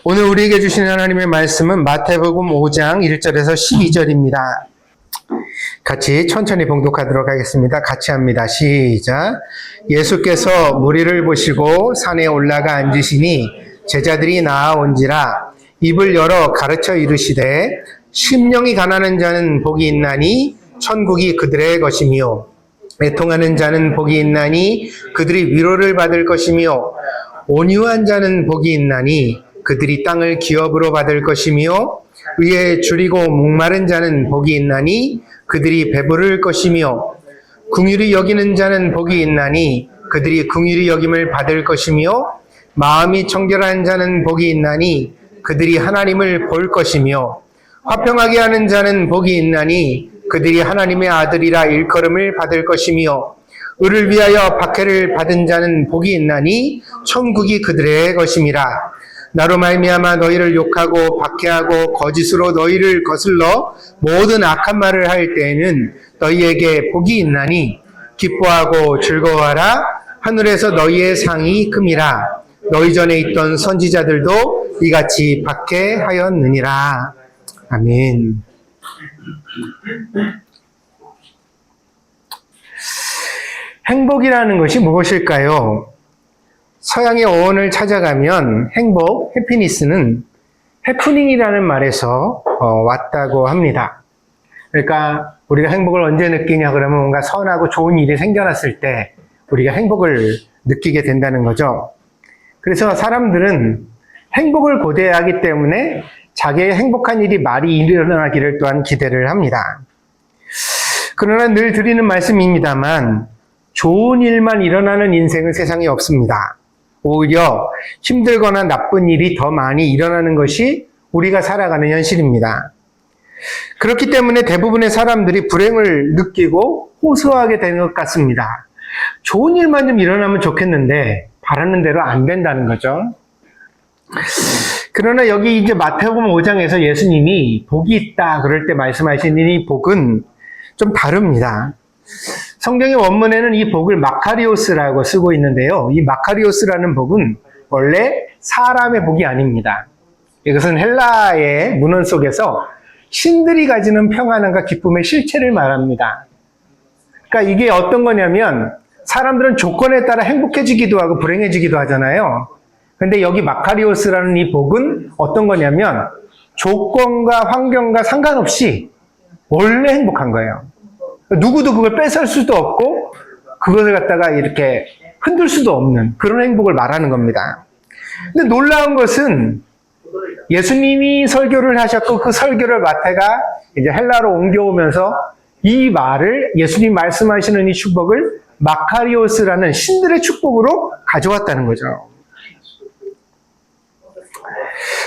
오늘 우리에게 주신 하나님의 말씀은 마태복음 5장 1절에서 12절입니다. 같이 천천히 봉독하도록 하겠습니다. 같이 합니다. 시작. 예수께서 무리를 보시고 산에 올라가 앉으시니 제자들이 나아온지라 입을 열어 가르쳐 이르시되 심령이 가난한 자는 복이 있나니 천국이 그들의 것이며 애통하는 자는 복이 있나니 그들이 위로를 받을 것이며 온유한 자는 복이 있나니 그들이 땅을 기업으로 받을 것이며 의에 줄이고 목마른 자는 복이 있나니 그들이 배부를 것이며 긍휼히 여기는 자는 복이 있나니 그들이 긍휼히 여김을 받을 것이며 마음이 청결한 자는 복이 있나니 그들이 하나님을 볼 것이며 화평하게 하는 자는 복이 있나니 그들이 하나님의 아들이라 일컬음을 받을 것이며 의를 위하여 박해를 받은 자는 복이 있나니 천국이 그들의 것임이라. 나로 말미암아 너희를 욕하고 박해하고 거짓으로 너희를 거슬러 모든 악한 말을 할 때에는 너희에게 복이 있나니 기뻐하고 즐거워하라. 하늘에서 너희의 상이 큼이라. 너희 전에 있던 선지자들도 이같이 박해하였느니라. 아멘. 행복이라는 것이 무엇일까요? 서양의 어원을 찾아가면 행복, 해피니스는 해프닝이라는 말에서 왔다고 합니다. 그러니까 우리가 행복을 언제 느끼냐 그러면 뭔가 선하고 좋은 일이 생겨났을 때 우리가 행복을 느끼게 된다는 거죠. 그래서 사람들은 행복을 고대하기 때문에 자기의 행복한 일이 많이 일어나기를 또한 기대를 합니다. 그러나 늘 드리는 말씀입니다만 좋은 일만 일어나는 인생은 세상에 없습니다. 오히려 힘들거나 나쁜 일이 더 많이 일어나는 것이 우리가 살아가는 현실입니다. 그렇기 때문에 대부분의 사람들이 불행을 느끼고 호소하게 되는 것 같습니다. 좋은 일만 좀 일어나면 좋겠는데 바라는 대로 안 된다는 거죠. 그러나 여기 이제 마태복음 5장에서 예수님이 복이 있다 그럴 때 말씀하신 이 복은 좀 다릅니다. 성경의 원문에는 이 복을 마카리오스라고 쓰고 있는데요. 이 마카리오스라는 복은 원래 사람의 복이 아닙니다. 이것은 헬라의 문헌 속에서 신들이 가지는 평안함과 기쁨의 실체를 말합니다. 그러니까 이게 어떤 거냐면 사람들은 조건에 따라 행복해지기도 하고 불행해지기도 하잖아요. 근데 여기 마카리오스라는 이 복은 어떤 거냐면 조건과 환경과 상관없이 원래 행복한 거예요. 누구도 그걸 뺏을 수도 없고 그것을 갖다가 이렇게 흔들 수도 없는 그런 행복을 말하는 겁니다. 근데 놀라운 것은 예수님이 설교를 하셨고 그 설교를 마태가 이제 헬라로 옮겨오면서 이 말을 예수님 말씀하시는 이 축복을 마카리오스라는 신들의 축복으로 가져왔다는 거죠.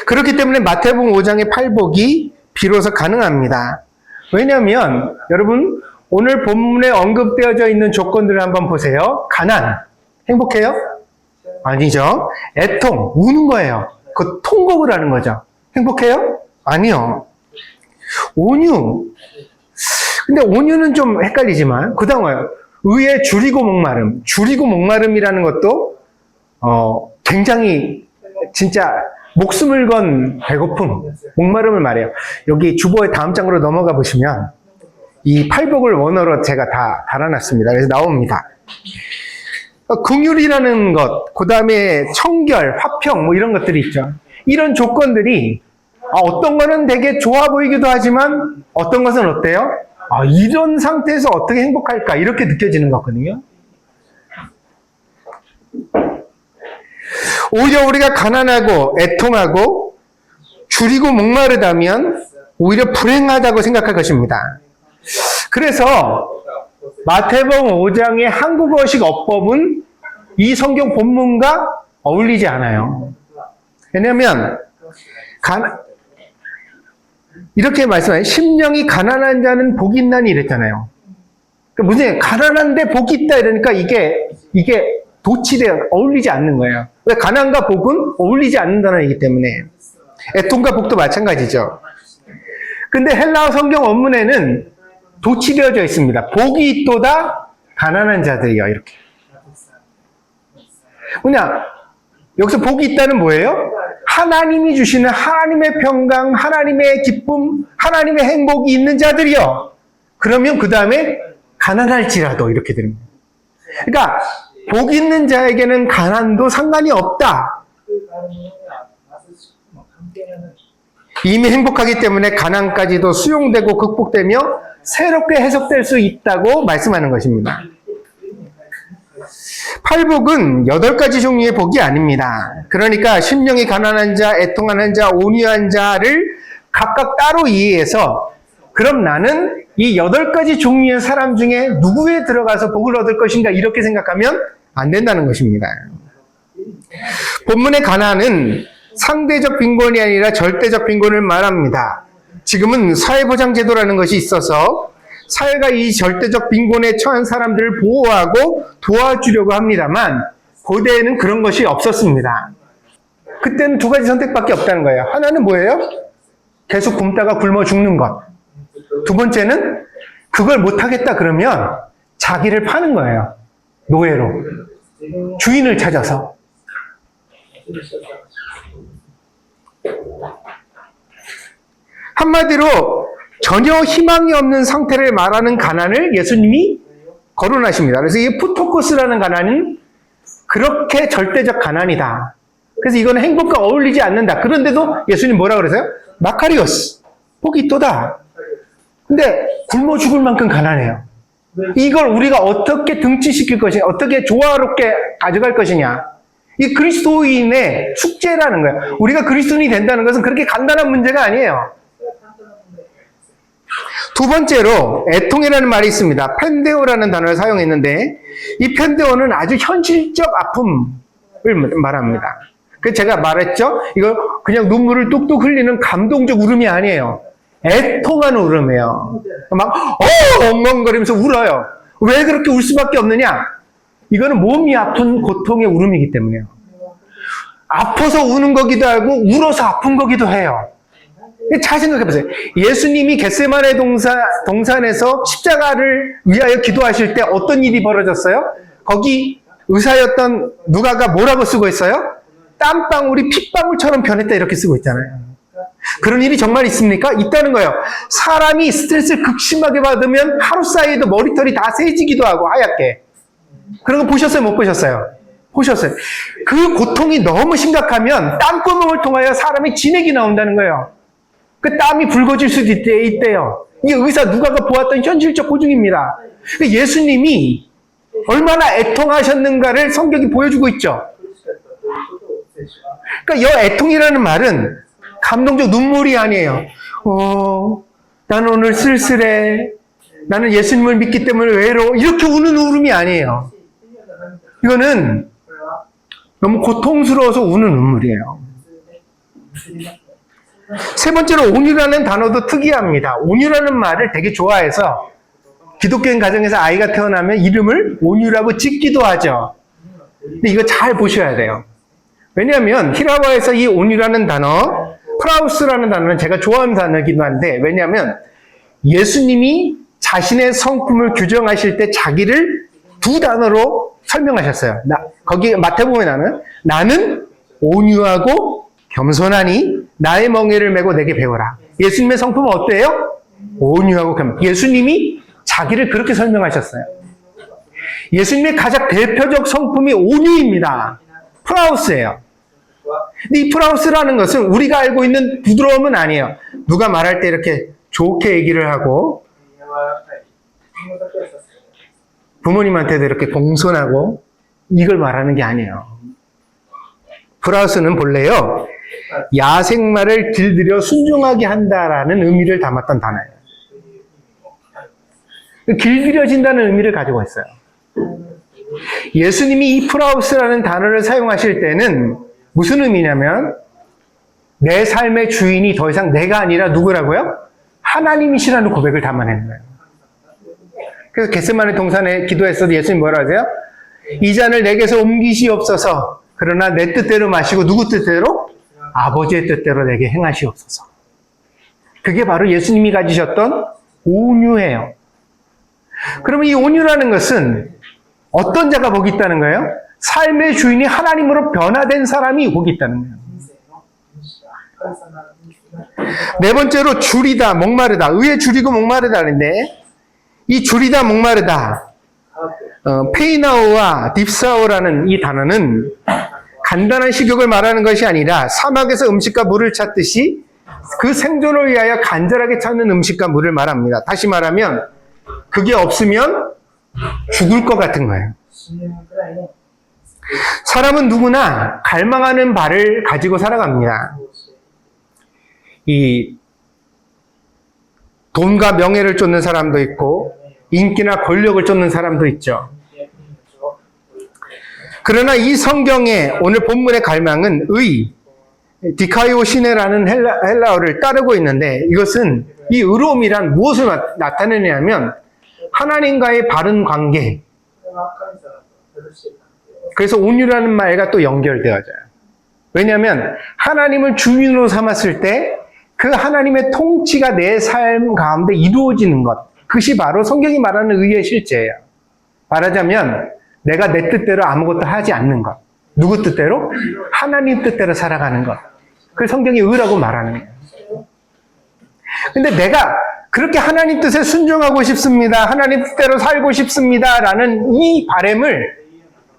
그렇기 때문에 마태복음 5장의 팔복이 비로소 가능합니다. 왜냐하면 여러분 오늘 본문에 언급되어져 있는 조건들을 한번 보세요. 가난, 행복해요? 아니죠. 애통, 우는 거예요. 그 통곡을 하는 거죠. 행복해요? 아니요. 온유. 근데 온유는 좀 헷갈리지만 그 다음 와요. 의에 줄이고 목마름. 줄이고 목마름이라는 것도 굉장히 진짜 목숨을 건 배고픔, 목마름을 말해요. 여기 주보의 다음 장으로 넘어가 보시면 이 팔복을 원어로 제가 다 달아놨습니다. 그래서 나옵니다. 긍휼이라는 것, 그 다음에 청결, 화평 뭐 이런 것들이 있죠. 이런 조건들이 어떤 거는 되게 좋아 보이기도 하지만 어떤 것은 어때요? 이런 상태에서 어떻게 행복할까 이렇게 느껴지는 거거든요. 오히려 우리가 가난하고 애통하고 줄이고 목마르다면 오히려 불행하다고 생각할 것입니다. 그래서 마태복음 5장의 한국어식 어법은 이 성경 본문과 어울리지 않아요. 왜냐하면 이렇게 말씀하세요. 심령이 가난한 자는 복이 있나니 이랬잖아요. 무슨 가난한데 복이 있다 이러니까 이게 도치돼 어울리지 않는 거예요. 왜 가난과 복은 어울리지 않는다는 얘기 때문에. 애통과 복도 마찬가지죠. 근데 헬라어 성경 원문에는 도치되어져 있습니다. 복이 있도다 가난한 자들이요 이렇게. 뭐냐 여기서 복이 있다는 뭐예요? 하나님이 주시는 하나님의 평강, 하나님의 기쁨, 하나님의 행복이 있는 자들이요. 그러면 그 다음에 가난할지라도 이렇게 됩니다. 그러니까 복 있는 자에게는 가난도 상관이 없다. 이미 행복하기 때문에 가난까지도 수용되고 극복되며 새롭게 해석될 수 있다고 말씀하는 것입니다. 팔복은 8가지 종류의 복이 아닙니다. 그러니까 심령이 가난한 자, 애통하는 자, 온유한 자를 각각 따로 이해해서 그럼 나는 이 8가지 종류의 사람 중에 누구에 들어가서 복을 얻을 것인가 이렇게 생각하면 안 된다는 것입니다. 본문의 가난은 상대적 빈곤이 아니라 절대적 빈곤을 말합니다. 지금은 사회보장제도라는 것이 있어서 사회가 이 절대적 빈곤에 처한 사람들을 보호하고 도와주려고 합니다만 고대에는 그런 것이 없었습니다. 그때는 2가지 선택밖에 없다는 거예요. 하나는 뭐예요? 계속 굶다가 굶어 죽는 것. 2번째는 그걸 못하겠다 그러면 자기를 파는 거예요. 노예로. 주인을 찾아서. 한마디로 전혀 희망이 없는 상태를 말하는 가난을 예수님이 거론하십니다. 그래서 이 푸토코스라는 가난은 그렇게 절대적 가난이다. 그래서 이거는 행복과 어울리지 않는다. 그런데도 예수님 뭐라 그러세요? 마카리오스, 복이 있도다. 근데 굶어 죽을 만큼 가난해요. 이걸 우리가 어떻게 등치시킬 것이냐, 어떻게 조화롭게 가져갈 것이냐. 이 그리스도인의 숙제라는 거예요. 우리가 그리스도인이 된다는 것은 그렇게 간단한 문제가 아니에요. 2번째로 애통이라는 말이 있습니다. 펜데오라는 단어를 사용했는데 이 펜데오는 아주 현실적 아픔을 말합니다. 그 제가 말했죠. 이거 그냥 눈물을 뚝뚝 흘리는 감동적 울음이 아니에요. 애통하는 울음이에요. 막 엉엉거리면서 울어요. 왜 그렇게 울 수밖에 없느냐? 이거는 몸이 아픈 고통의 울음이기 때문에요. 아파서 우는 거기도 하고 울어서 아픈 거기도 해요. 잘 생각해보세요. 예수님이 겟세마네 동산에서 십자가를 위하여 기도하실 때 어떤 일이 벌어졌어요? 거기 의사였던 누가가 뭐라고 쓰고 있어요? 땀방울이 핏방울처럼 변했다 이렇게 쓰고 있잖아요. 그런 일이 정말 있습니까? 있다는 거예요. 사람이 스트레스를 극심하게 받으면 하루 사이에도 머리털이 다 새지기도 하고 하얗게. 그런 거 보셨어요? 못 보셨어요? 보셨어요. 그 고통이 너무 심각하면 땀구멍을 통하여 사람의 진액이 나온다는 거예요. 그 땀이 붉어질 수도 있대요. 이게 의사 누가가 보았던 현실적 고증입니다. 예수님이 얼마나 애통하셨는가를 성경이 보여주고 있죠. 그러니까 이 애통이라는 말은 감동적 눈물이 아니에요. 나는 오늘 쓸쓸해. 나는 예수님을 믿기 때문에 외로워. 이렇게 우는 울음이 아니에요. 이거는 너무 고통스러워서 우는 눈물이에요. 3번째로 온유라는 단어도 특이합니다. 온유라는 말을 되게 좋아해서 기독교인 가정에서 아이가 태어나면 이름을 온유라고 짓기도 하죠. 근데 이거 잘 보셔야 돼요. 왜냐하면 히라와에서 이 온유라는 단어, 프라우스라는 단어는 제가 좋아하는 단어이기도 한데 왜냐하면 예수님이 자신의 성품을 규정하실 때 자기를 2 단어로 설명하셨어요. 거기 마태복음에 나는 온유하고 겸손하니 나의 멍에를 메고 내게 배워라. 예수님의 성품은 어때요? 온유하고 겸손. 예수님이 자기를 그렇게 설명하셨어요. 예수님의 가장 대표적 성품이 온유입니다. 프라우스예요. 근데 이 프라우스라는 것은 우리가 알고 있는 부드러움은 아니에요. 누가 말할 때 이렇게 좋게 얘기를 하고 부모님한테도 이렇게 공손하고 이걸 말하는 게 아니에요. 프라우스는 본래요. 야생마를 길들여 순종하게 한다라는 의미를 담았던 단어예요. 길들여진다는 의미를 가지고 있어요. 예수님이 이 프라우스라는 단어를 사용하실 때는 무슨 의미냐면 내 삶의 주인이 더 이상 내가 아니라 누구라고요? 하나님이시라는 고백을 담아내는 거예요. 그래서 겟세마네 동산에 기도했어도 예수님 뭐라 하세요? 이 잔을 내게서 옮기시옵소서. 그러나 내 뜻대로 마시고 누구 뜻대로? 아버지의 뜻대로 내게 행하시옵소서. 그게 바로 예수님이 가지셨던 온유예요. 그러면 이 온유라는 것은 어떤 자가 복이 있다는 거예요? 삶의 주인이 하나님으로 변화된 사람이 복이 있다는 거예요. 네 번째로 줄이다, 목마르다. 의에 줄이고 목마르다 그랬는데 이 줄이다, 목마르다. 페이나오와 딥사오라는 이 단어는 간단한 식욕을 말하는 것이 아니라 사막에서 음식과 물을 찾듯이 그 생존을 위하여 간절하게 찾는 음식과 물을 말합니다. 다시 말하면 그게 없으면 죽을 것 같은 거예요. 사람은 누구나 갈망하는 바를 가지고 살아갑니다. 이 돈과 명예를 쫓는 사람도 있고 인기나 권력을 쫓는 사람도 있죠. 그러나 이 성경의 오늘 본문의 갈망은 의, 디카이오시네라는 헬라어를 따르고 있는데 이것은 이 의로움이란 무엇을 나타내냐면 하나님과의 바른 관계. 그래서 온유라는 말과 또 연결되어져요. 왜냐하면 하나님을 주인으로 삼았을 때 그 하나님의 통치가 내 삶 가운데 이루어지는 것. 그것이 바로 성경이 말하는 의의 실제예요. 말하자면 내가 내 뜻대로 아무것도 하지 않는 것. 누구 뜻대로? 하나님 뜻대로 살아가는 것. 그걸 성경이 의라고 말하는 거예요. 근데 내가 그렇게 하나님 뜻에 순종하고 싶습니다. 하나님 뜻대로 살고 싶습니다. 라는 이 바람을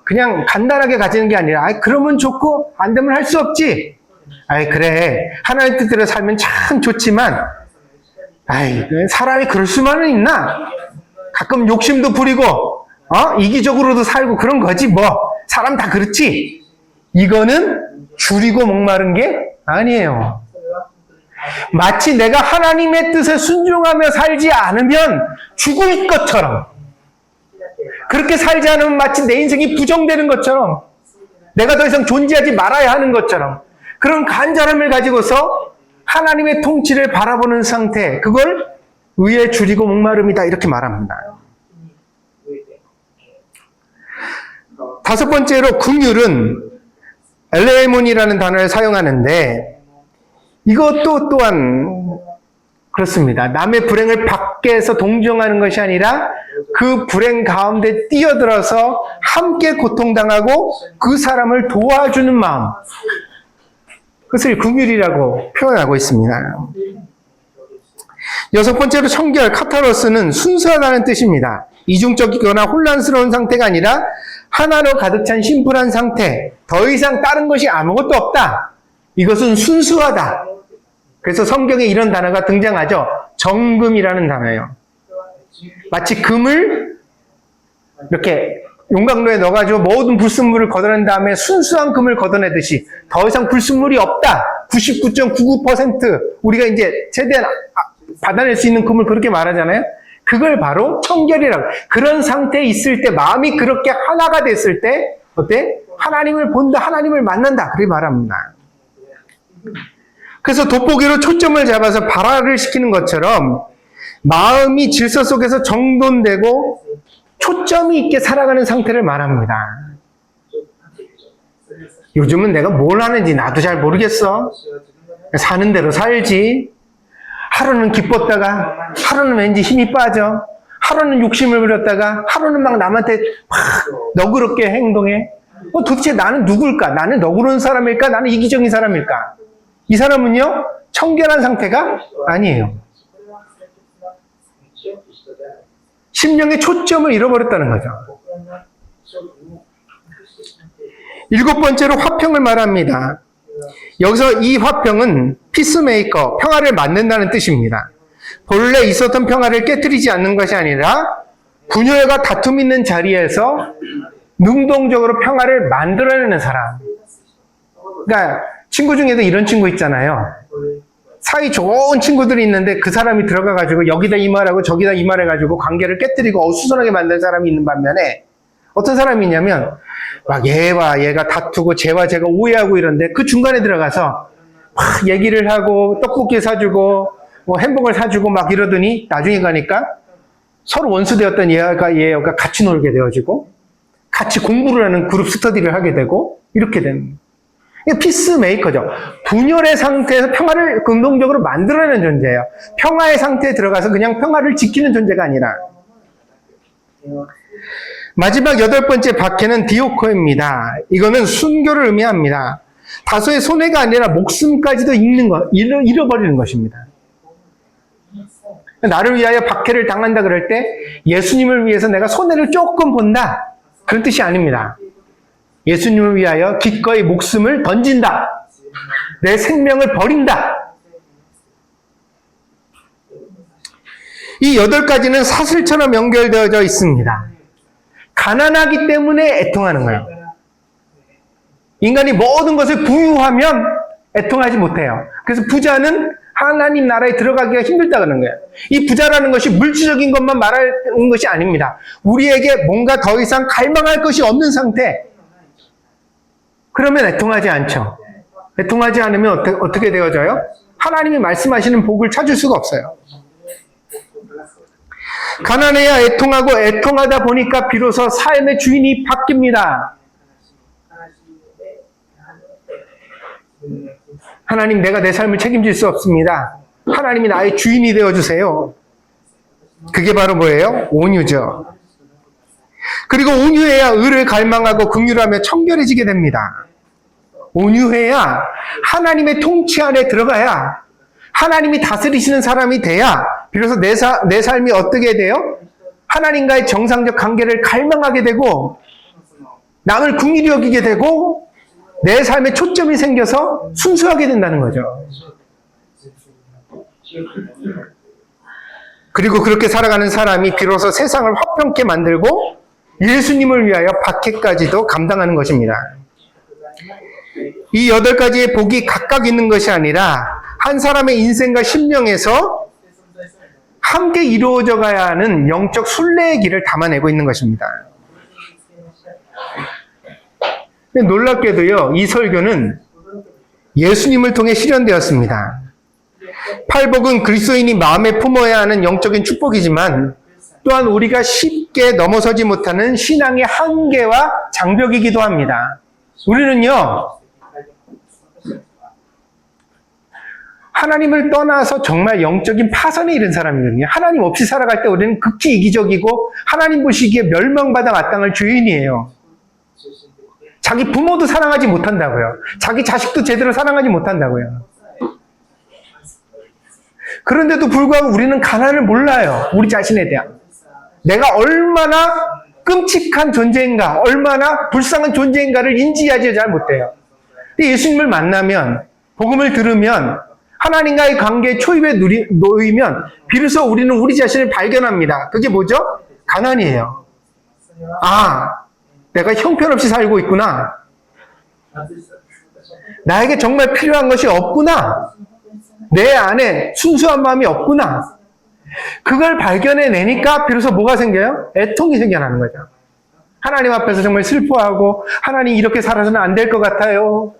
그냥 간단하게 가지는 게 아니라 그러면 좋고 안 되면 할 수 없지. 그래. 하나님 뜻대로 살면 참 좋지만 사람이 그럴 수만은 있나? 가끔 욕심도 부리고 이기적으로도 살고 그런 거지 뭐. 사람 다 그렇지. 이거는 줄이고 목마른 게 아니에요. 마치 내가 하나님의 뜻에 순종하며 살지 않으면 죽을 것처럼, 그렇게 살지 않으면 마치 내 인생이 부정되는 것처럼, 내가 더 이상 존재하지 말아야 하는 것처럼, 그런 간절함을 가지고서 하나님의 통치를 바라보는 상태, 그걸 의에 줄이고 목마름이다 이렇게 말합니다. 다섯 번째로 긍휼은 엘레몬이라는 단어를 사용하는데 이것도 또한 그렇습니다. 남의 불행을 밖에서 동정하는 것이 아니라 그 불행 가운데 뛰어들어서 함께 고통당하고 그 사람을 도와주는 마음, 그것을 긍휼이라고 표현하고 있습니다. 여섯 번째로 청결, 카타로스는 순수하다는 뜻입니다. 이중적이거나 혼란스러운 상태가 아니라 하나로 가득 찬 심플한 상태, 더 이상 다른 것이 아무것도 없다. 이것은 순수하다. 그래서 성경에 이런 단어가 등장하죠. 정금이라는 단어예요. 마치 금을 이렇게 용광로에 넣어가지고 모든 불순물을 걷어낸 다음에 순수한 금을 걷어내듯이 더 이상 불순물이 없다. 99.99% 우리가 이제 최대한 받아낼 수 있는 금을 그렇게 말하잖아요. 그걸 바로 청결이라고. 그런 상태에 있을 때, 마음이 그렇게 하나가 됐을 때 어때? 하나님을 본다, 하나님을 만난다. 그렇게 말합니다. 그래서 돋보기로 초점을 잡아서 발화를 시키는 것처럼 마음이 질서 속에서 정돈되고 초점이 있게 살아가는 상태를 말합니다. 요즘은 내가 뭘 하는지 나도 잘 모르겠어. 사는 대로 살지. 하루는 기뻤다가 하루는 왠지 힘이 빠져. 하루는 욕심을 부렸다가 하루는 막 남한테 막 너그럽게 행동해. 도대체 나는 누굴까? 나는 너그러운 사람일까? 나는 이기적인 사람일까? 이 사람은요, 청결한 상태가 아니에요. 심령의 초점을 잃어버렸다는 거죠. 일곱 번째로 화평을 말합니다. 여기서 이 화평은 피스메이커, 평화를 만든다는 뜻입니다. 본래 있었던 평화를 깨뜨리지 않는 것이 아니라 분열과 다툼 있는 자리에서 능동적으로 평화를 만들어내는 사람. 그러니까 친구 중에도 이런 친구 있잖아요. 사이 좋은 친구들이 있는데 그 사람이 들어가가지고 여기다 이 말하고 저기다 이 말해가지고 관계를 깨뜨리고 어수선하게 만든 사람이 있는 반면에 어떤 사람이 있냐면 막 얘와 얘가 다투고 쟤와 쟤가 오해하고 이런데 그 중간에 들어가서 막 얘기를 하고 떡볶이 사주고 뭐 햄버거를 사주고 막 이러더니 나중에 가니까 서로 원수되었던 얘가 같이 놀게 되어지고 같이 공부를 하는 그룹 스터디를 하게 되고 이렇게 되는 피스메이커죠. 분열의 상태에서 평화를 긍정적으로 만들어내는 존재예요. 평화의 상태에 들어가서 그냥 평화를 지키는 존재가 아니라. 마지막 여덟 번째 박해는 디오코입니다. 이거는 순교를 의미합니다. 다소의 손해가 아니라 목숨까지도 잃어버리는 것입니다. 나를 위하여 박해를 당한다 그럴 때 예수님을 위해서 내가 손해를 조금 본다, 그런 뜻이 아닙니다. 예수님을 위하여 기꺼이 목숨을 던진다, 내 생명을 버린다. 이 8가지는 사슬처럼 연결되어져 있습니다. 가난하기 때문에 애통하는 거예요. 인간이 모든 것을 부유하면 애통하지 못해요. 그래서 부자는 하나님 나라에 들어가기가 힘들다는 거예요. 이 부자라는 것이 물질적인 것만 말하는 것이 아닙니다. 우리에게 뭔가 더 이상 갈망할 것이 없는 상태. 그러면 애통하지 않죠. 애통하지 않으면 어떻게 되어져요? 하나님이 말씀하시는 복을 찾을 수가 없어요. 가난해야 애통하고, 애통하다 보니까 비로소 삶의 주인이 바뀝니다. 하나님, 내가 내 삶을 책임질 수 없습니다. 하나님이 나의 주인이 되어주세요. 그게 바로 뭐예요? 온유죠. 그리고 온유해야 의를 갈망하고 긍휼하며 청결해지게 됩니다. 온유해야 하나님의 통치 안에 들어가야, 하나님이 다스리시는 사람이 돼야 비로소 내 삶이 어떻게 돼요? 하나님과의 정상적 관계를 갈망하게 되고, 남을 긍휼히 여기게 되고, 내 삶에 초점이 생겨서 순수하게 된다는 거죠. 그리고 그렇게 살아가는 사람이 비로소 세상을 화평케 만들고 예수님을 위하여 박해까지도 감당하는 것입니다. 이 8가지의 복이 각각 있는 것이 아니라 한 사람의 인생과 심령에서 함께 이루어져 가야 하는 영적 순례의 길을 담아내고 있는 것입니다. 놀랍게도요, 이 설교는 예수님을 통해 실현되었습니다. 팔복은 그리스도인이 마음에 품어야 하는 영적인 축복이지만 또한 우리가 쉽게 넘어서지 못하는 신앙의 한계와 장벽이기도 합니다. 우리는요, 하나님을 떠나서 정말 영적인 파선에 이른 사람이거든요. 하나님 없이 살아갈 때 우리는 극히 이기적이고 하나님 보시기에 멸망받아 마땅할 죄인이에요. 자기 부모도 사랑하지 못한다고요. 자기 자식도 제대로 사랑하지 못한다고요. 그런데도 불구하고 우리는 가난을 몰라요. 우리 자신에 대한. 내가 얼마나 끔찍한 존재인가, 얼마나 불쌍한 존재인가를 인지하지 잘 못해요. 근데 예수님을 만나면, 복음을 들으면, 하나님과의 관계에 초입에 놓이면 비로소 우리는 우리 자신을 발견합니다. 그게 뭐죠? 가난이에요. 아, 내가 형편없이 살고 있구나. 나에게 정말 필요한 것이 없구나. 내 안에 순수한 마음이 없구나. 그걸 발견해내니까 비로소 뭐가 생겨요? 애통이 생겨나는 거죠. 하나님 앞에서 정말 슬퍼하고, 하나님 이렇게 살아서는 안 될 것 같아요.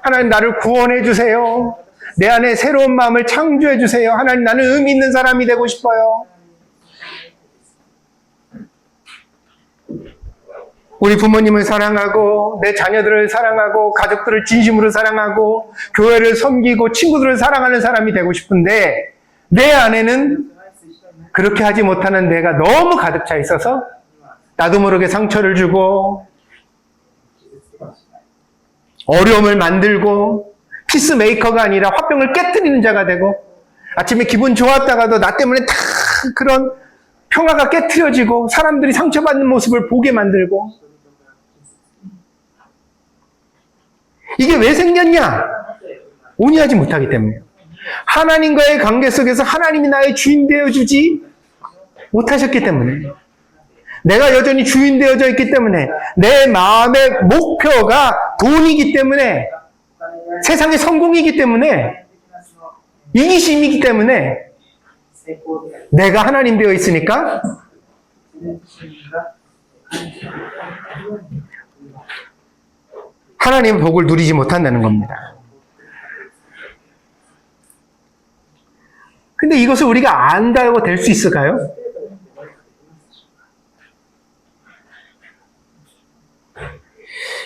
하나님 나를 구원해 주세요. 내 안에 새로운 마음을 창조해 주세요. 하나님, 나는 의미 있는 사람이 되고 싶어요. 우리 부모님을 사랑하고, 내 자녀들을 사랑하고, 가족들을 진심으로 사랑하고, 교회를 섬기고, 친구들을 사랑하는 사람이 되고 싶은데, 내 안에는 그렇게 하지 못하는 내가 너무 가득 차 있어서 나도 모르게 상처를 주고, 어려움을 만들고, 피스메이커가 아니라 화병을 깨트리는 자가 되고, 아침에 기분 좋았다가도 나 때문에 다 그런 평화가 깨트려지고 사람들이 상처받는 모습을 보게 만들고. 이게 왜 생겼냐? 온유하지 못하기 때문이에요. 하나님과의 관계 속에서 하나님이 나의 주인 되어주지 못하셨기 때문에, 내가 여전히 주인 되어져 있기 때문에, 내 마음의 목표가 돈이기 때문에, 세상의 성공이기 때문에, 이기심이기 때문에, 내가 하나님 되어 있으니까 하나님의 복을 누리지 못한다는 겁니다. 근데 이것을 우리가 안다고 될 수 있을까요?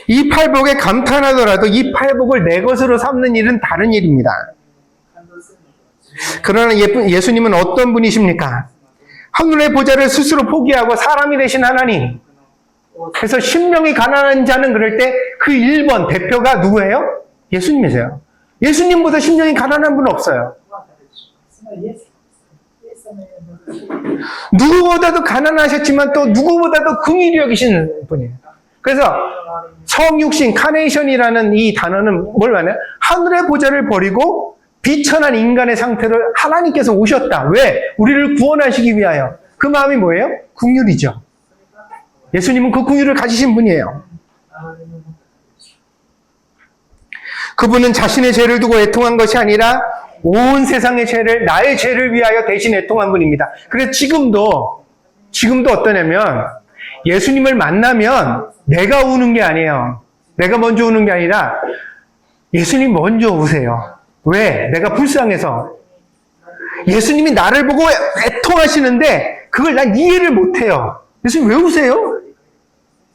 이 팔복에 감탄하더라도 이 팔복을 내 것으로 삼는 일은 다른 일입니다. 그러나 예수님은 어떤 분이십니까? 하늘의 보좌를 스스로 포기하고 사람이 되신 하나님. 그래서 심령이 가난한 자는 그럴 때 그 1번 대표가 누구예요? 예수님이세요. 예수님보다 심령이 가난한 분은 없어요. 누구보다도 가난하셨지만 또 누구보다도 긍휼히 여기시는 분이에요. 그래서 성육신, 카네이션이라는 이 단어는 뭘 말해요? 하늘의 보좌를 버리고 비천한 인간의 상태를 하나님께서 오셨다. 왜? 우리를 구원하시기 위하여. 그 마음이 뭐예요? 긍휼이죠. 예수님은 그 긍휼을 가지신 분이에요. 그분은 자신의 죄를 두고 애통한 것이 아니라 온 세상의 죄를, 나의 죄를 위하여 대신 애통한 분입니다. 그래서 지금도 어떠냐면 예수님을 만나면 내가 우는 게 아니에요. 내가 먼저 우는 게 아니라 예수님 먼저 우세요. 왜? 내가 불쌍해서. 예수님이 나를 보고 애통하시는데 그걸 난 이해를 못해요. 예수님 왜 우세요?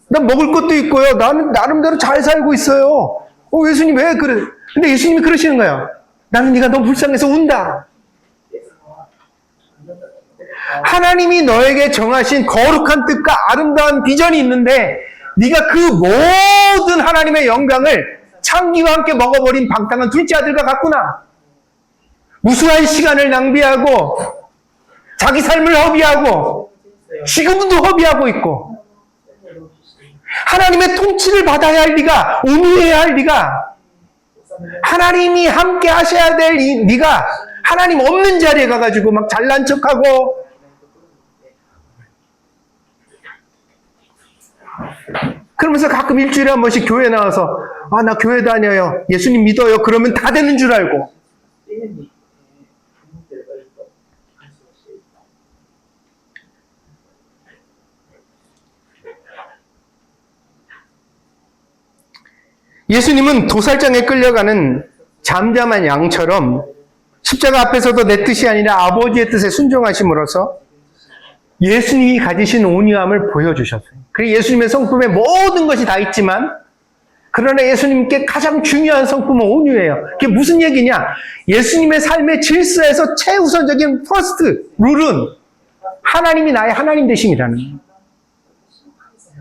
난 먹을 것도 있고요. 나는 나름대로 잘 살고 있어요. 예수님 왜 그래? 근데 예수님이 그러시는 거예요. 나는 네가 너무 불쌍해서 운다. 하나님이 너에게 정하신 거룩한 뜻과 아름다운 비전이 있는데 네가 그 모든 하나님의 영광을 창기와 함께 먹어버린 방탕한 둘째 아들과 같구나. 무수한 시간을 낭비하고 자기 삶을 허비하고 지금도 허비하고 있고 하나님의 통치를 받아야 할 네가, 온유해야 할 네가, 하나님이 함께 하셔야 될 네가 하나님 없는 자리에 가가지고 막 잘난 척하고 그러면서 가끔 일주일에 한 번씩 교회 나와서 나 교회 다녀요. 예수님 믿어요. 그러면 다 되는 줄 알고. 예수님은 도살장에 끌려가는 잠잠한 양처럼 십자가 앞에서도 내 뜻이 아니라 아버지의 뜻에 순종하심으로써 예수님이 가지신 온유함을 보여주셨어요. 그리고 예수님의 성품에 모든 것이 다 있지만 그러나 예수님께 가장 중요한 성품은 온유예요. 그게 무슨 얘기냐? 예수님의 삶의 질서에서 최우선적인 퍼스트 룰은 하나님이 나의 하나님 되심이라는 거예요.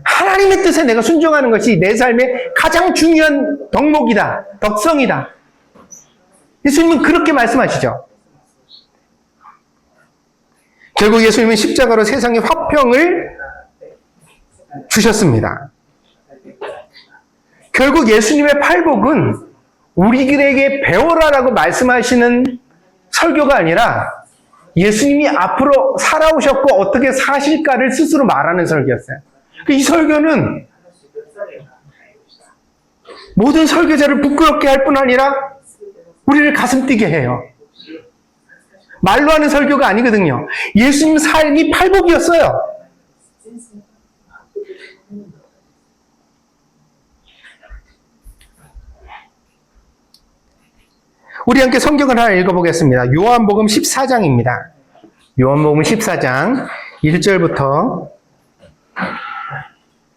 하나님의 뜻에 내가 순종하는 것이 내 삶의 가장 중요한 덕목이다. 덕성이다. 예수님은 그렇게 말씀하시죠. 결국 예수님은 십자가로 세상의 화평을 주셨습니다. 결국 예수님의 팔복은 우리들에게 배워라라고 말씀하시는 설교가 아니라 예수님이 앞으로 살아오셨고 어떻게 사실까를 스스로 말하는 설교였어요. 이 설교는 모든 설교자를 부끄럽게 할 뿐 아니라 우리를 가슴 뛰게 해요. 말로 하는 설교가 아니거든요. 예수님 삶이 팔복이었어요. 우리 함께 성경을 하나 읽어보겠습니다. 요한복음 14장입니다. 요한복음 14장 1절부터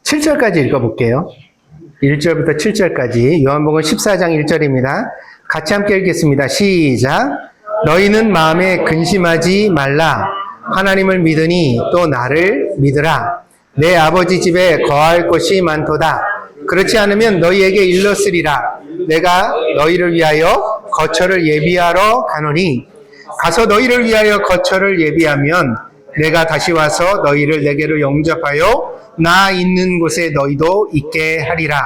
7절까지 읽어볼게요. 1절부터 7절까지 요한복음 14장 1절입니다. 같이 함께 읽겠습니다. 시작. 너희는 마음에 근심하지 말라. 하나님을 믿으니 또 나를 믿으라. 내 아버지 집에 거할 곳이 많도다. 그렇지 않으면 너희에게 일렀으리라. 내가 너희를 위하여 거처를 예비하러 가노니 가서 너희를 위하여 거처를 예비하면 내가 다시 와서 너희를 내게로 영접하여 나 있는 곳에 너희도 있게 하리라.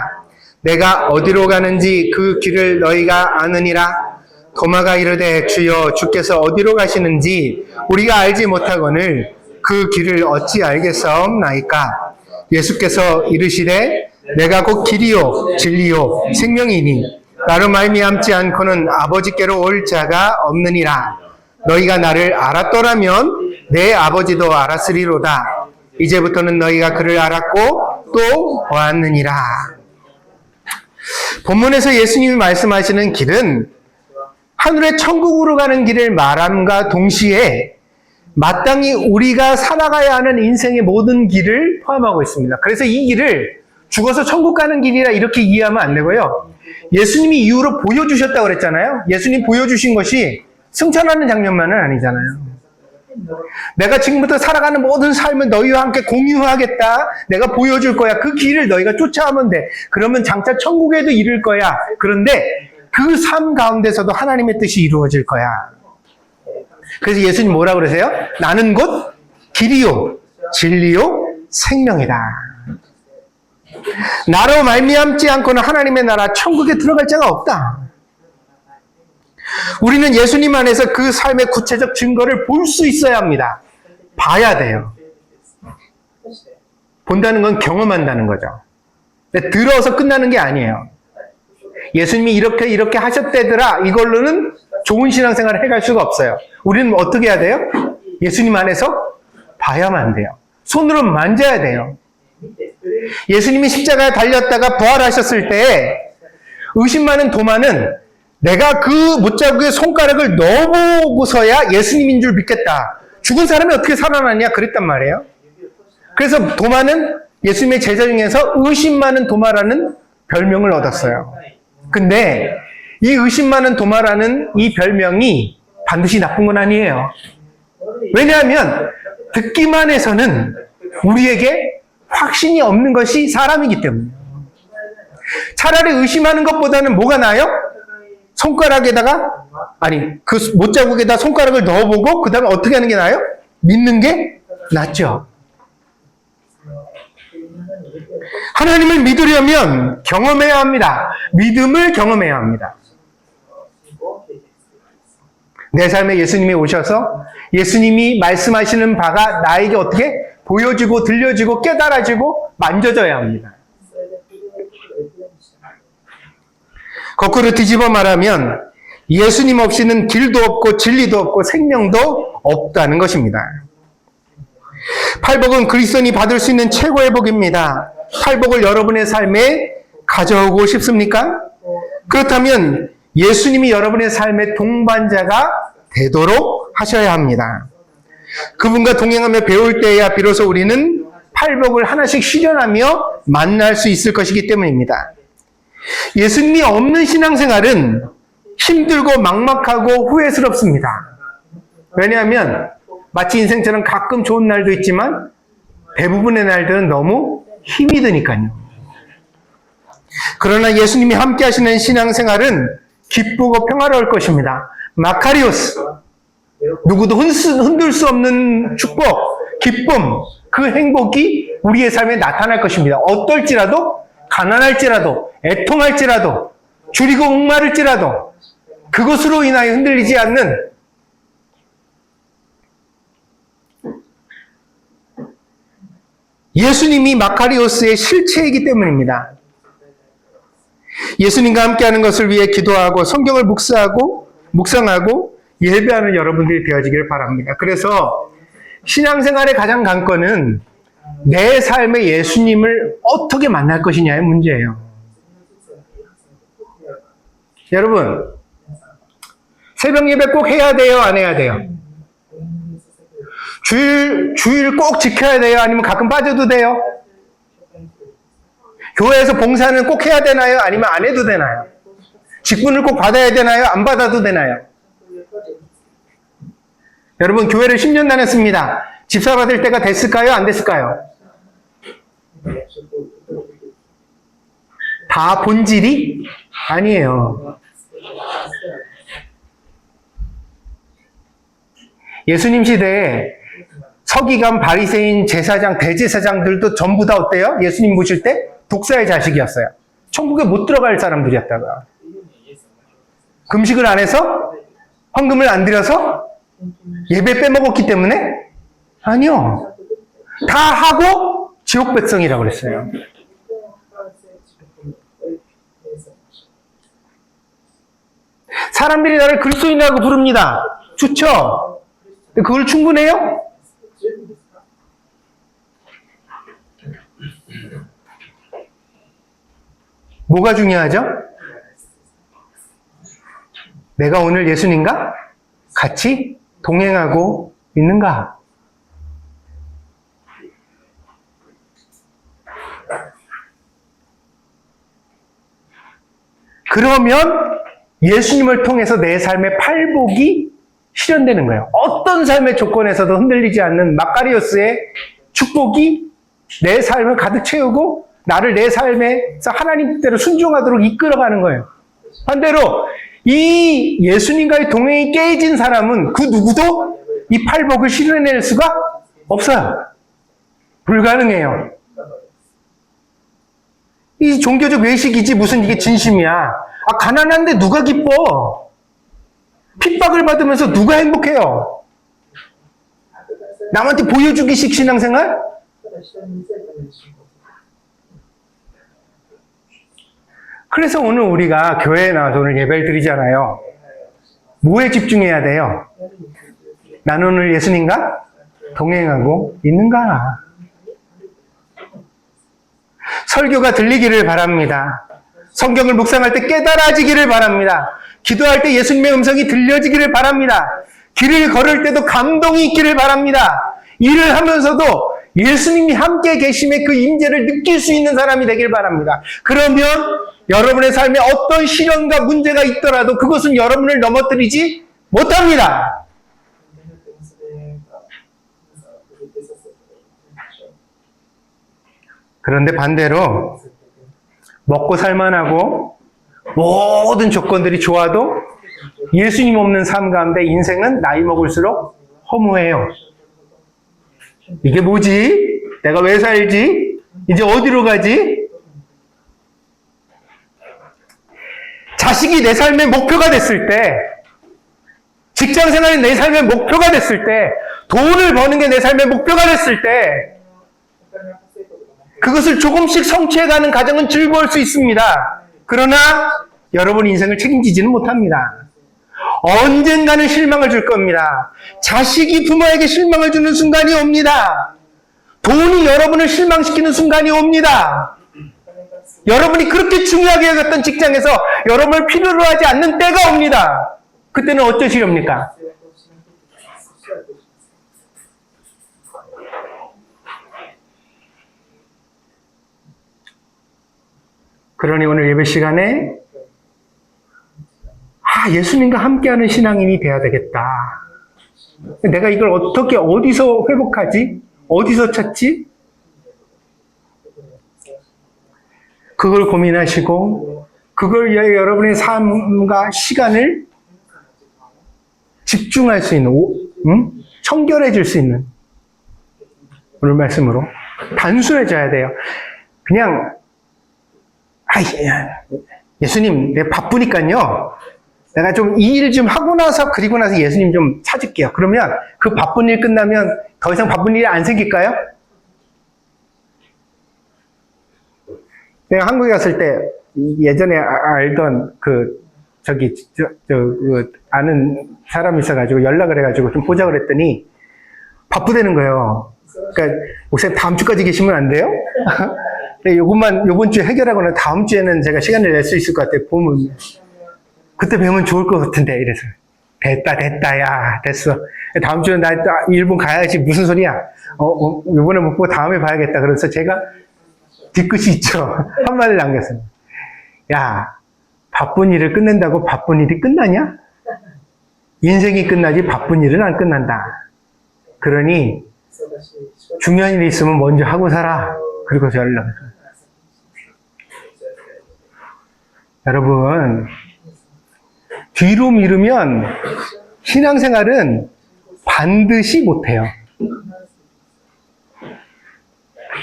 내가 어디로 가는지 그 길을 너희가 아느니라. 도마가 이르되 주여 주께서 어디로 가시는지 우리가 알지 못하거늘 그 길을 어찌 알겠사옵나이까. 예수께서 이르시되 내가 곧 길이요 진리요 생명이니 나로 말미암지 않고는 아버지께로 올 자가 없느니라. 너희가 나를 알았더라면 내 아버지도 알았으리로다. 이제부터는 너희가 그를 알았고 또 보았느니라. 본문에서 예수님이 말씀하시는 길은 하늘의 천국으로 가는 길을 말함과 동시에 마땅히 우리가 살아가야 하는 인생의 모든 길을 포함하고 있습니다. 그래서 이 길을 죽어서 천국 가는 길이라 이렇게 이해하면 안 되고요. 예수님이 이후로 보여주셨다고 그랬잖아요. 예수님 보여주신 것이 승천하는 장면만은 아니잖아요. 내가 지금부터 살아가는 모든 삶을 너희와 함께 공유하겠다. 내가 보여줄 거야. 그 길을 너희가 쫓아가면 돼. 그러면 장차 천국에도 이를 거야. 그런데 그 삶 가운데서도 하나님의 뜻이 이루어질 거야. 그래서 예수님 뭐라 그러세요? 나는 곧 길이요 진리요 생명이다. 나로 말미암지 않고는 하나님의 나라 천국에 들어갈 자가 없다. 우리는 예수님 안에서 그 삶의 구체적 증거를 볼 수 있어야 합니다. 봐야 돼요. 본다는 건 경험한다는 거죠. 들어서 끝나는 게 아니에요. 예수님이 이렇게 하셨대더라, 이걸로는 좋은 신앙생활을 해갈 수가 없어요. 우리는 어떻게 해야 돼요? 예수님 안에서 봐야만 돼요. 손으로 만져야 돼요. 예수님이 십자가에 달렸다가 부활하셨을 때 의심 많은 도마는 내가 그 못자국에 손가락을 넣어보고서야 예수님인 줄 믿겠다. 죽은 사람이 어떻게 살아나냐 그랬단 말이에요. 그래서 도마는 예수님의 제자 중에서 의심 많은 도마라는 별명을 얻었어요. 근데 이 의심 많은 도마라는 이 별명이 반드시 나쁜 건 아니에요. 왜냐하면 듣기만 해서는 우리에게 확신이 없는 것이 사람이기 때문에. 차라리 의심하는 것보다는 뭐가 나아요? 그 못자국에다 손가락을 넣어보고 그 다음에 어떻게 하는 게 나아요? 믿는 게 낫죠. 하나님을 믿으려면 경험해야 합니다. 믿음을 경험해야 합니다. 내 삶에 예수님이 오셔서 예수님이 말씀하시는 바가 나에게 어떻게 보여지고 들려지고 깨달아지고 만져져야 합니다. 거꾸로 뒤집어 말하면 예수님 없이는 길도 없고 진리도 없고 생명도 없다는 것입니다. 팔복은 그리스도인이 받을 수 있는 최고의 복입니다. 팔복을 여러분의 삶에 가져오고 싶습니까? 그렇다면 예수님이 여러분의 삶의 동반자가 되도록 하셔야 합니다. 그분과 동행하며 배울 때야 비로소 우리는 팔복을 하나씩 실현하며 만날 수 있을 것이기 때문입니다. 예수님이 없는 신앙생활은 힘들고 막막하고 후회스럽습니다. 왜냐하면 마치 인생처럼 가끔 좋은 날도 있지만 대부분의 날들은 너무 힘이 드니까요. 그러나 예수님이 함께 하시는 신앙생활은 기쁘고 평화로울 것입니다. 마카리오스, 누구도 흔들 수 없는 축복, 기쁨, 그 행복이 우리의 삶에 나타날 것입니다. 어떨지라도, 가난할지라도, 애통할지라도, 줄이고 목마를지라도 그것으로 인하여 흔들리지 않는 예수님이 마카리오스의 실체이기 때문입니다. 예수님과 함께하는 것을 위해 기도하고 성경을 묵상하고 예배하는 여러분들이 되어지길 바랍니다. 그래서 신앙생활의 가장 관건은 내 삶의 예수님을 어떻게 만날 것이냐의 문제예요. 여러분, 새벽 예배 꼭 해야 돼요? 안 해야 돼요? 주일 꼭 지켜야 돼요? 아니면 가끔 빠져도 돼요? 교회에서 봉사는 꼭 해야 되나요? 아니면 안 해도 되나요? 직분을 꼭 받아야 되나요? 안 받아도 되나요? 여러분, 교회를 10년 다녔습니다. 집사 받을 때가 됐을까요? 안 됐을까요? 다 본질이 아니에요. 예수님 시대에 서기관, 바리새인, 제사장, 대제사장들도 전부 다 어때요? 예수님 보실 때 독사의 자식이었어요. 천국에 못 들어갈 사람들이었다가. 금식을 안 해서? 헌금을 안 드려서? 예배 빼먹었기 때문에? 아니요. 다 하고 지옥 백성이라고 그랬어요. 사람들이 나를 그리스도인이라고 부릅니다. 좋죠? 그걸 충분해요? 뭐가 중요하죠? 내가 오늘 예수님과 같이 동행하고 있는가? 그러면 예수님을 통해서 내 삶의 팔복이 실현되는 거예요. 어떤 삶의 조건에서도 흔들리지 않는 마카리오스의 축복이 내 삶을 가득 채우고 나를 내 삶에서 하나님 뜻대로 순종하도록 이끌어가는 거예요. 반대로 이 예수님과의 동행이 깨진 사람은 그 누구도 이 팔복을 실현해낼 수가 없어요. 불가능해요. 이 종교적 외식이지 무슨 이게 진심이야. 아, 가난한데 누가 기뻐? 핍박을 받으면서 누가 행복해요? 남한테 보여주기식 신앙생활? 그래서 오늘 우리가 교회에 나와서 오늘 예배를 드리잖아요. 뭐에 집중해야 돼요? 나는 오늘 예수님과 동행하고 있는가? 설교가 들리기를 바랍니다. 성경을 묵상할 때 깨달아지기를 바랍니다. 기도할 때 예수님의 음성이 들려지기를 바랍니다. 길을 걸을 때도 감동이 있기를 바랍니다. 일을 하면서도 예수님이 함께 계심의 그 임재를 느낄 수 있는 사람이 되길 바랍니다. 그러면 여러분의 삶에 어떤 시련과 문제가 있더라도 그것은 여러분을 넘어뜨리지 못합니다. 그런데 반대로 먹고 살만하고 모든 조건들이 좋아도 예수님 없는 삶 가운데 인생은 나이 먹을수록 허무해요. 이게 뭐지? 내가 왜 살지? 이제 어디로 가지? 자식이 내 삶의 목표가 됐을 때, 직장 생활이 내 삶의 목표가 됐을 때, 돈을 버는 게 내 삶의 목표가 됐을 때, 그것을 조금씩 성취해가는 가정은 즐거울 수 있습니다. 그러나 여러분 인생을 책임지지는 못합니다. 언젠가는 실망을 줄 겁니다. 자식이 부모에게 실망을 주는 순간이 옵니다. 돈이 여러분을 실망시키는 순간이 옵니다. 여러분이 그렇게 중요하게 여겼던 직장에서 여러분을 필요로 하지 않는 때가 옵니다. 그때는 어쩌시렵니까? 그러니 오늘 예배 시간에 예수님과 함께하는 신앙인이 돼야 되겠다. 내가 이걸 어떻게 어디서 회복하지? 어디서 찾지? 그걸 고민하시고 그걸 위하여 여러분의 삶과 시간을 집중할 수 있는, 청결해질 수 있는 오늘 말씀으로 단순해져야 돼요. 그냥 예수님 내가 바쁘니까요. 내가 좀 이 일 좀 하고 나서 그리고 나서 예수님 좀 찾을게요. 그러면 그 바쁜 일 끝나면 더 이상 바쁜 일이 안 생길까요? 내가 한국에 갔을 때 예전에 알던 아는 사람이 있어가지고 연락을 해가지고 좀 보자 그랬더니 바쁘다는 거예요. 그러니까 목사님 다음 주까지 계시면 안 돼요? 요번 주에 해결하거나 다음 주에는 제가 시간을 낼 수 있을 것 같아요. 보면 그때 배우면 좋을 것 같은데 이래서 됐다 야 됐어. 다음 주에 나 일본 가야지. 무슨 소리야? 이번에 못 보고 다음에 봐야겠다. 그래서 제가 뒤끝이 있죠. 한마디를 남겼습니다. 야, 바쁜 일을 끝낸다고 바쁜 일이 끝나냐? 인생이 끝나지 바쁜 일은 안 끝난다. 그러니 중요한 일이 있으면 먼저 하고 살아. 그리고 연락을. 여러분, 뒤로 미루면 신앙생활은 반드시 못해요.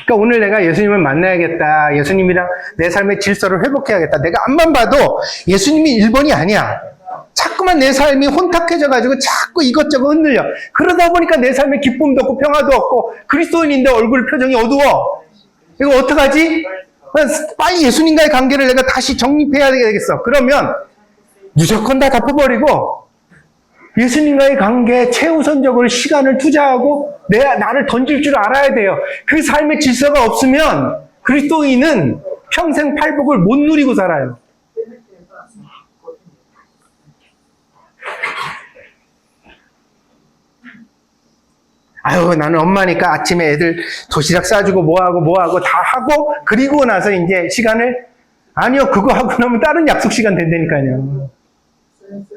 그러니까 오늘 내가 예수님을 만나야겠다. 예수님이랑 내 삶의 질서를 회복해야겠다. 내가 앞만 봐도 예수님이 1번이 아니야. 자꾸만 내 삶이 혼탁해져가지고 자꾸 이것저것 흔들려. 그러다 보니까 내 삶에 기쁨도 없고 평화도 없고 그리스도인인데 얼굴 표정이 어두워. 이거 어떡하지? 빨리 예수님과의 관계를 내가 다시 정립해야 되겠어. 그러면 무조건 다 덮어버리고 예수님과의 관계에 최우선적으로 시간을 투자하고 나를 던질 줄 알아야 돼요. 그 삶의 질서가 없으면 그리스도인은 평생 팔복을 못 누리고 살아요. 아유, 나는 엄마니까 아침에 애들 도시락 싸주고 뭐하고 다 하고 그리고 나서 이제 시간을 아니요, 그거 하고 나면 다른 약속 시간 된다니까요.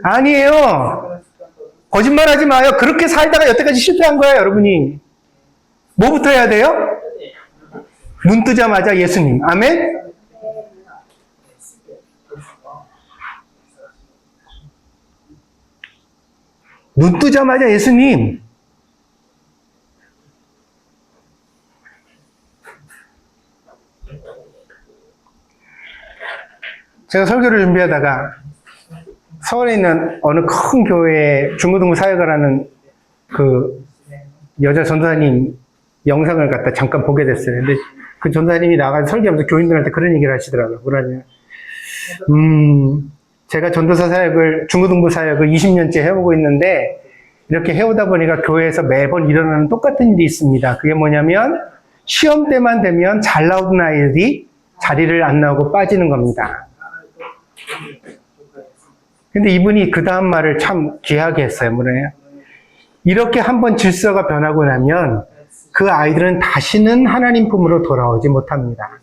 아니에요. 거짓말 하지 마요. 그렇게 살다가 여태까지 실패한 거야, 여러분이. 뭐부터 해야 돼요? 눈 뜨자마자 예수님. 아멘? 눈 뜨자마자 예수님, 제가 설교를 준비하다가 서울에 있는 어느 큰 교회에 중고등부 사역을 하는 그 여자 전도사님 영상을 갖다 잠깐 보게 됐어요. 근데 그 전도사님이 나가서 설교하면서 교인들한테 그런 얘기를 하시더라고요. 뭐라냐. 제가 전도사 사역을, 중고등부 사역을 20년째 해오고 있는데, 이렇게 해오다 보니까 교회에서 매번 일어나는 똑같은 일이 있습니다. 그게 뭐냐면, 시험 때만 되면 잘 나오던 아이들이 자리를 안 나오고 빠지는 겁니다. 근데 이분이 그 다음 말을 참 귀하게 했어요. 뭐래요? 이렇게 한번 질서가 변하고 나면 그 아이들은 다시는 하나님 품으로 돌아오지 못합니다.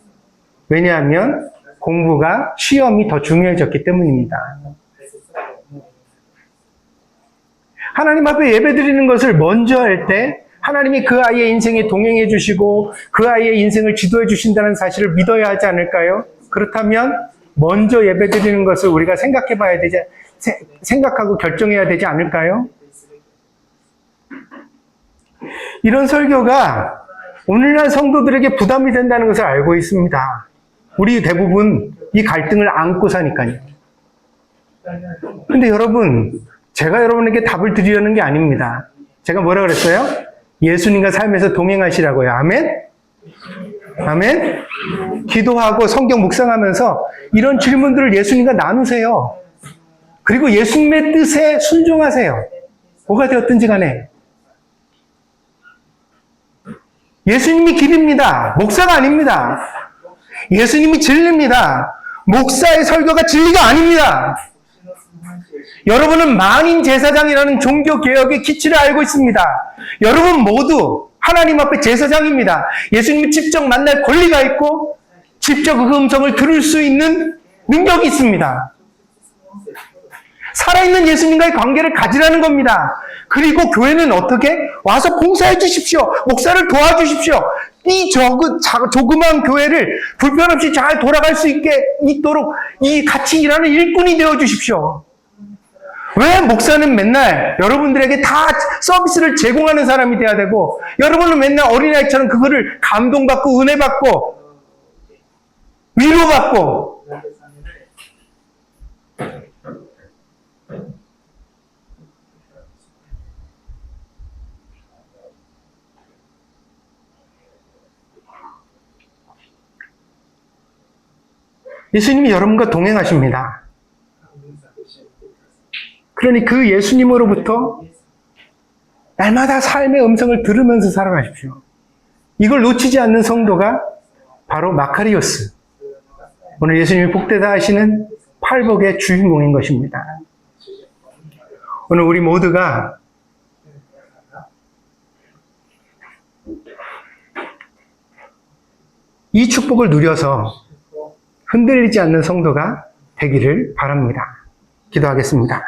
왜냐하면 공부가, 시험이 더 중요해졌기 때문입니다. 하나님 앞에 예배 드리는 것을 먼저 할 때 하나님이 그 아이의 인생에 동행해 주시고 그 아이의 인생을 지도해 주신다는 사실을 믿어야 하지 않을까요? 그렇다면 먼저 예배 드리는 것을 우리가 생각하고 결정해야 되지 않을까요? 이런 설교가 오늘날 성도들에게 부담이 된다는 것을 알고 있습니다. 우리 대부분 이 갈등을 안고 사니까요. 근데 여러분, 제가 여러분에게 답을 드리려는 게 아닙니다. 제가 뭐라 그랬어요? 예수님과 삶에서 동행하시라고요. 아멘? 아멘? 기도하고 성경 묵상하면서 이런 질문들을 예수님과 나누세요. 그리고 예수님의 뜻에 순종하세요. 뭐가 되었든지 간에. 예수님이 길입니다. 목사가 아닙니다. 예수님이 진리입니다. 목사의 설교가 진리가 아닙니다. 여러분은 만인 제사장이라는 종교개혁의 기치를 알고 있습니다. 여러분 모두 하나님 앞에 제사장입니다. 예수님이 직접 만날 권리가 있고 직접 그 음성을 들을 수 있는 능력이 있습니다. 살아있는 예수님과의 관계를 가지라는 겁니다. 그리고 교회는 어떻게? 와서 봉사해 주십시오. 목사를 도와주십시오. 이 조그만 교회를 불편 없이 잘 돌아갈 수 있도록 이 같이 일하는 일꾼이 되어 주십시오. 왜 목사는 맨날 여러분들에게 다 서비스를 제공하는 사람이 돼야 되고, 여러분은 맨날 어린아이처럼 그거를 감동받고 은혜받고 위로받고, 예수님이 여러분과 동행하십니다. 그러니 그 예수님으로부터 날마다 삶의 음성을 들으면서 살아가십시오. 이걸 놓치지 않는 성도가 바로 마카리오스, 오늘 예수님이 복되다 하시는 팔복의 주인공인 것입니다. 오늘 우리 모두가 이 축복을 누려서 흔들리지 않는 성도가 되기를 바랍니다. 기도하겠습니다.